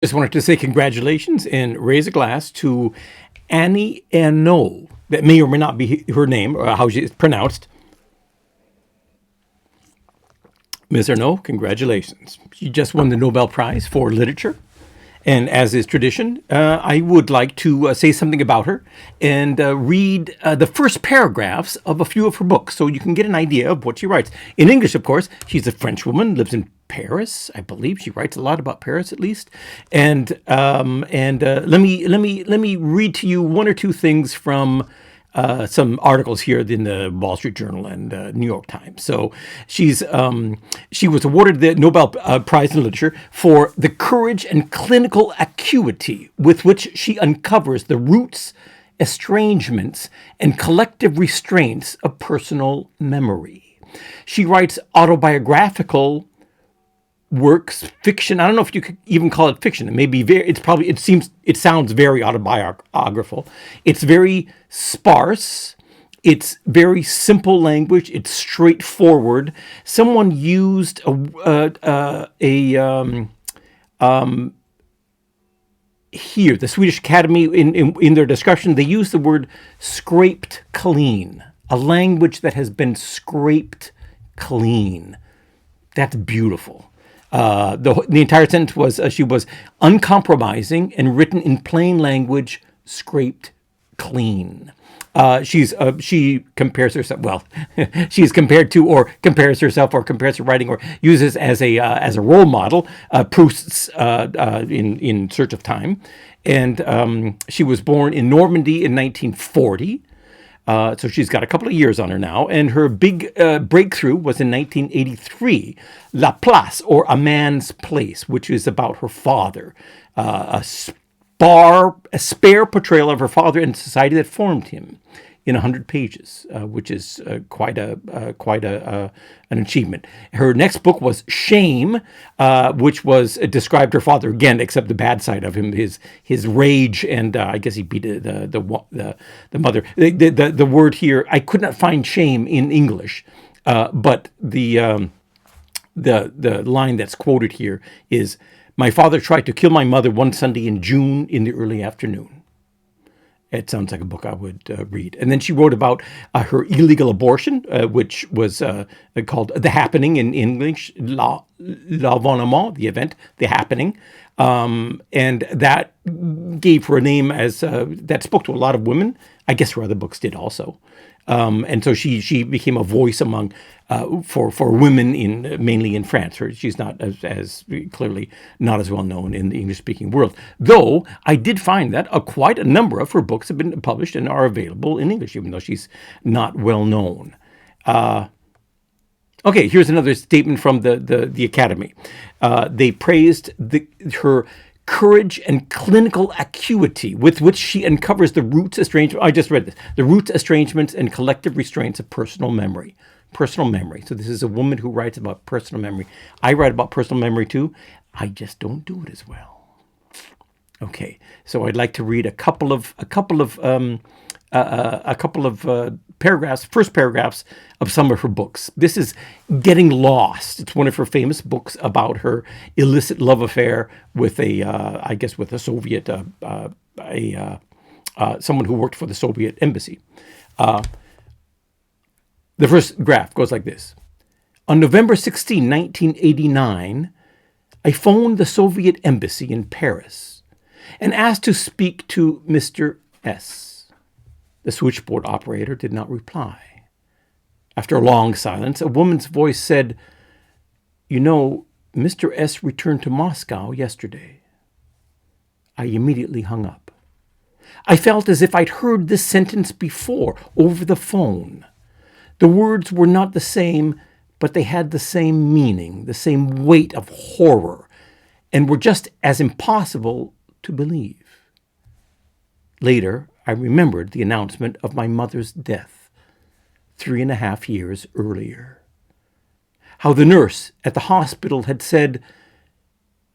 Just wanted to say congratulations and raise a glass to Annie Ernaux. That may or may not be her name or how she is pronounced. Ms. Ernaux, congratulations. She just won the Nobel Prize for Literature. And as is tradition, I would like to say something about her and read the first paragraphs of a few of her books so you can get an idea of what she writes. In English, of course, she's a French woman, lives in Paris, I believe. She writes a lot about Paris, at least. And let me read to you one or two things from some articles here in the Wall Street Journal and New York Times. So she was awarded the Nobel Prize in Literature for the courage and clinical acuity with which she uncovers the roots, estrangements, and collective restraints of personal memory. She writes autobiographical works, fiction. I don't know if you could even call it fiction. It may be it sounds very autobiographical. It's very sparse. It's very simple language. It's straightforward. Someone used here, the Swedish Academy, in their discussion, they use the word scraped clean, a language that has been scraped clean. That's beautiful. The entire sentence was she was uncompromising and written in plain language, scraped clean. She compares herself. Well, she's compared to, or compares herself, or compares her writing, or uses as a role model Proust's in Search of Time, and she was born in Normandy in 1940. So she's got a couple of years on her now, and her big breakthrough was in 1983, La Place, or A Man's Place, which is about her father, a spare portrayal of her father and society that formed him in 100 pages, which is quite an achievement. Her next book was Shame, which described her father again, except the bad side of him, his rage, and I guess he beat the mother. The word here, I could not find shame in English, but the line that's quoted here is, "My father tried to kill my mother one Sunday in June in the early afternoon." It sounds like a book I would read. And then she wrote about her illegal abortion, which was called The Happening in English, L'Avènement, the event, The Happening. And that gave her a name that spoke to a lot of women. I guess her other books did also. And so she became a voice for women mainly in France. She's not as clearly not as well known in the English speaking world. Though I did find that quite a number of her books have been published and are available in English, even though she's not well known. Okay, here's another statement from the Academy. They praised her courage and clinical acuity with which she uncovers the roots, estrangements. I just read this. The roots, estrangements, and collective restraints of personal memory. Personal memory. So this is a woman who writes about personal memory. I write about personal memory too. I just don't do it as well. Okay, so I'd like to read a couple of paragraphs, first paragraphs of some of her books. This is Getting Lost. It's one of her famous books about her illicit love affair with with a Soviet, someone who worked for the Soviet embassy. The first graph goes like this. On November 16, 1989, I phoned the Soviet embassy in Paris and asked to speak to Mr. S. The switchboard operator did not reply. After a long silence, a woman's voice said, "You know, Mr. S. returned to Moscow yesterday." I immediately hung up. I felt as if I'd heard this sentence before, over the phone. The words were not the same, but they had the same meaning, the same weight of horror, and were just as impossible to believe. Later, I remembered the announcement of my mother's death 3.5 years earlier. How the nurse at the hospital had said,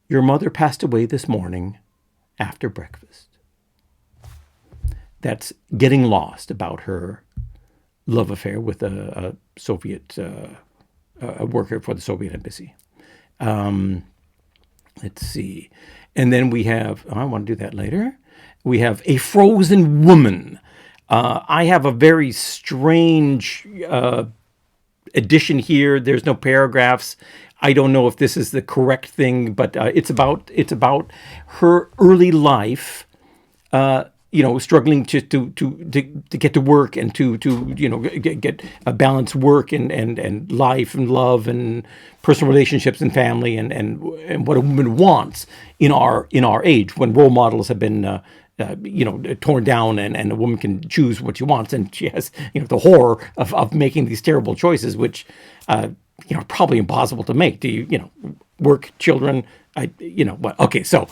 "Your mother passed away this morning after breakfast." That's Getting Lost, about her love affair with a Soviet a worker for the Soviet embassy. Let's see. And then we have, I want to do that later. We have A Frozen Woman. I have a very strange edition here. There's no paragraphs. I don't know if this is the correct thing, but it's about her early life. Struggling to get to work and to get a balanced work and life and love and personal relationships and family and what a woman wants in our age, when role models have been torn down and a woman can choose what she wants, and she has the horror of making these terrible choices, which are probably impossible to make. Do you work, children? Okay, so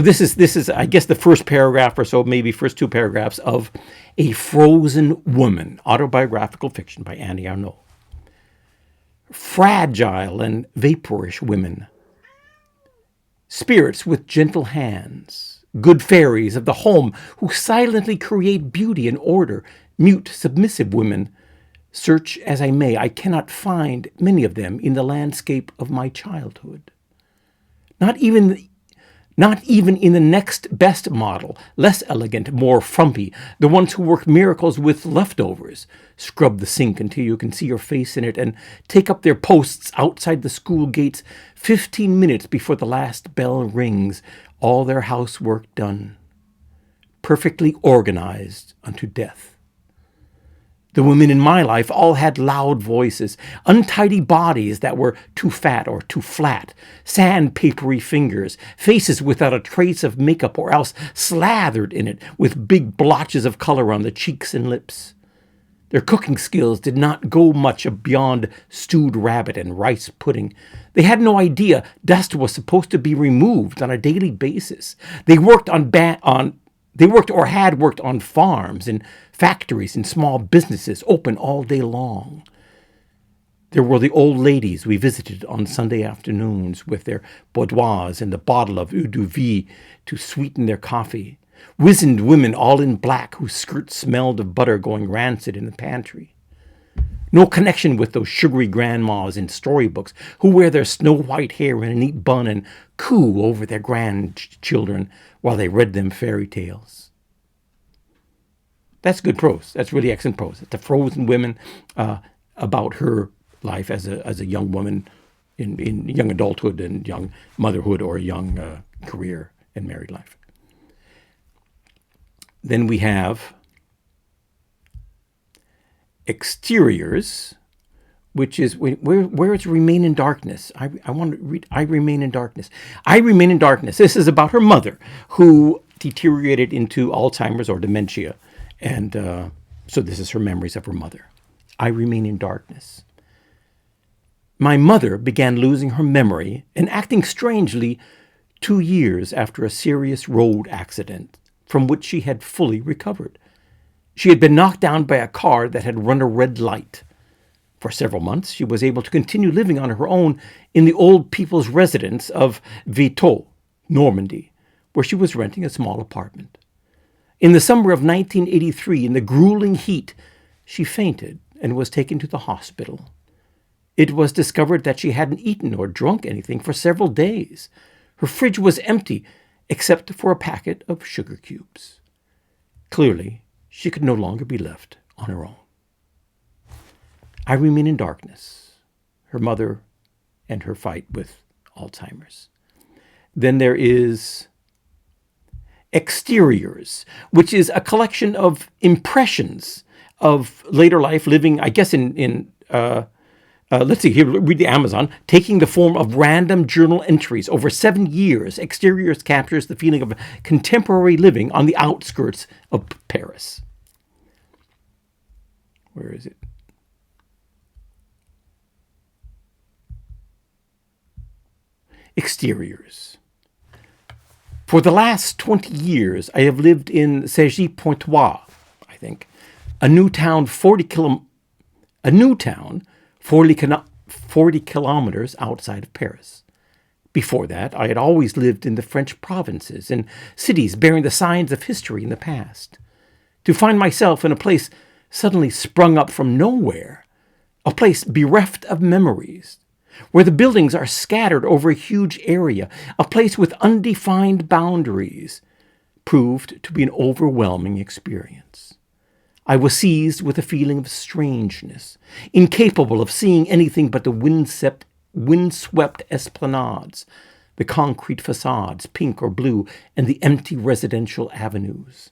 this is I guess the first paragraph or so, maybe first two paragraphs of A Frozen Woman, autobiographical fiction by Annie Ernaux. Fragile and vaporish women, spirits with gentle hands, good fairies of the home who silently create beauty and order, mute, submissive women. Search as I may, I cannot find many of them in the landscape of my childhood. Not even in the next best model, less elegant, more frumpy, the ones who work miracles with leftovers, scrub the sink until you can see your face in it, and take up their posts outside the school gates 15 minutes before the last bell rings, all their housework done, perfectly organized unto death. The women in my life all had loud voices, untidy bodies that were too fat or too flat, sandpapery fingers, faces without a trace of makeup or else slathered in it with big blotches of color on the cheeks and lips. Their cooking skills did not go much beyond stewed rabbit and rice pudding. They had no idea dust was supposed to be removed on a daily basis. They worked or had worked on farms and factories and small businesses open all day long. There were the old ladies we visited on Sunday afternoons with their boudoirs and a bottle of eau de vie to sweeten their coffee. Wizened women all in black whose skirts smelled of butter going rancid in the pantry. No connection with those sugary grandmas in storybooks who wear their snow-white hair in a neat bun and coo over their grandchildren while they read them fairy tales. That's good prose. That's really excellent prose. It's A Frozen Woman, about her life as a young woman in young adulthood and young motherhood or young career and married life. Then we have Exteriors, which is where it's Remain in Darkness. I want to read I Remain in Darkness. I Remain in Darkness. This is about her mother, who deteriorated into Alzheimer's or dementia. And so this is her memories of her mother. I Remain in Darkness. My mother began losing her memory and acting strangely 2 years after a serious road accident from which she had fully recovered. She had been knocked down by a car that had run a red light. For several months, she was able to continue living on her own in the old people's residence of Vito, Normandy, where she was renting a small apartment. In the summer of 1983, in the grueling heat, she fainted and was taken to the hospital. It was discovered that she hadn't eaten or drunk anything for several days. Her fridge was empty, except for a packet of sugar cubes. Clearly, she could no longer be left on her own. I Remain in Darkness, her mother and her fight with Alzheimer's. Then there is Exteriors, which is a collection of impressions of later life living, I guess, let's see, here, read the Amazon, taking the form of random journal entries over 7 years. Exteriors captures the feeling of contemporary living on the outskirts of Paris. Where is it? Exteriors. For the last 20 years, I have lived in Cergy-Pontoise, I think, a new town 40 kilometers outside of Paris. Before that, I had always lived in the French provinces, in cities bearing the signs of history in the past. To find myself in a place suddenly sprung up from nowhere, a place bereft of memories, where the buildings are scattered over a huge area, a place with undefined boundaries, proved to be an overwhelming experience. I was seized with a feeling of strangeness, incapable of seeing anything but the windswept esplanades, the concrete facades, pink or blue, and the empty residential avenues.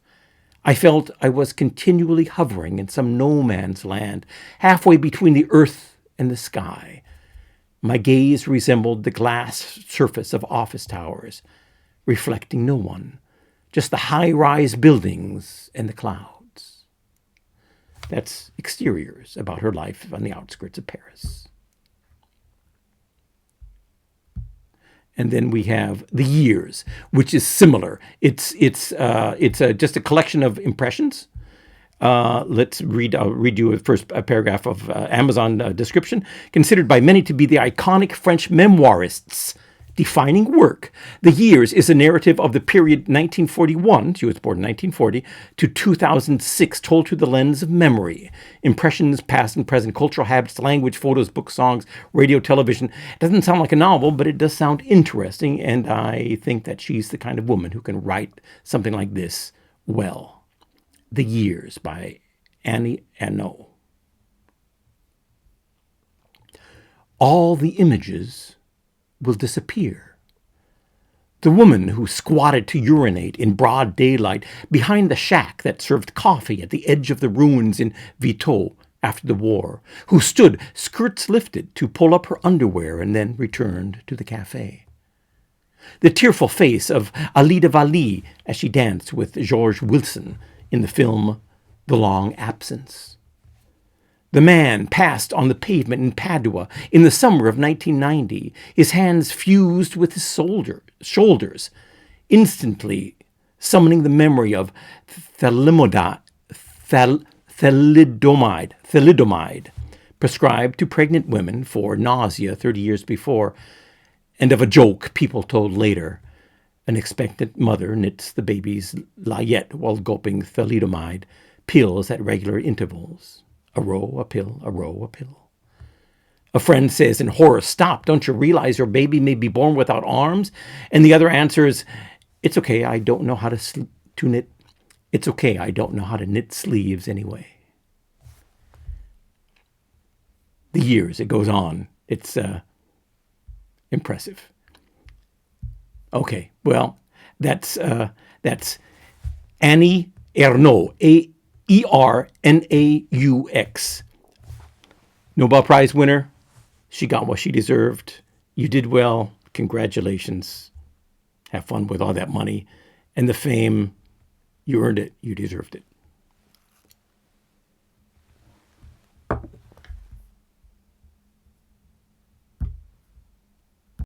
I felt I was continually hovering in some no man's land, halfway between the earth and the sky. My gaze resembled the glass surface of office towers, reflecting no one, just the high-rise buildings and the clouds. That's exteriors about her life on the outskirts of Paris. And then we have The Years, which is similar. It's just a collection of impressions. Let's read. I'll read you the first paragraph of Amazon description. Considered by many to be the iconic French memoirists' defining work, The Years is a narrative of the period 1941, she was born in 1940, to 2006, told through the lens of memory. Impressions, past and present, cultural habits, language, photos, books, songs, radio, television. It doesn't sound like a novel, but it does sound interesting, and I think that she's the kind of woman who can write something like this well. The Years by Annie Ernaux. All the images will disappear. The woman who squatted to urinate in broad daylight behind the shack that served coffee at the edge of the ruins in Vito after the war, who stood, skirts lifted, to pull up her underwear and then returned to the cafe. The tearful face of Alida Valli as she danced with George Wilson in the film The Long Absence. The man passed on the pavement in Padua in the summer of 1990, his hands fused with his shoulders, instantly summoning the memory of thalidomide, prescribed to pregnant women for nausea 30 years before, and of a joke people told later. An expectant mother knits the baby's layette while gulping thalidomide pills at regular intervals. A row, a pill, a row, a pill. A friend says in horror, "Stop, don't you realize your baby may be born without arms?" And the other answers, "It's okay, I don't know how to knit. It's okay, I don't know how to knit sleeves anyway." The Years, it goes on. It's impressive. Okay, well, that's Annie Ernaux, Ernaux. Nobel Prize winner. She got what she deserved. You did well. Congratulations. Have fun with all that money and the fame. You earned it. You deserved it.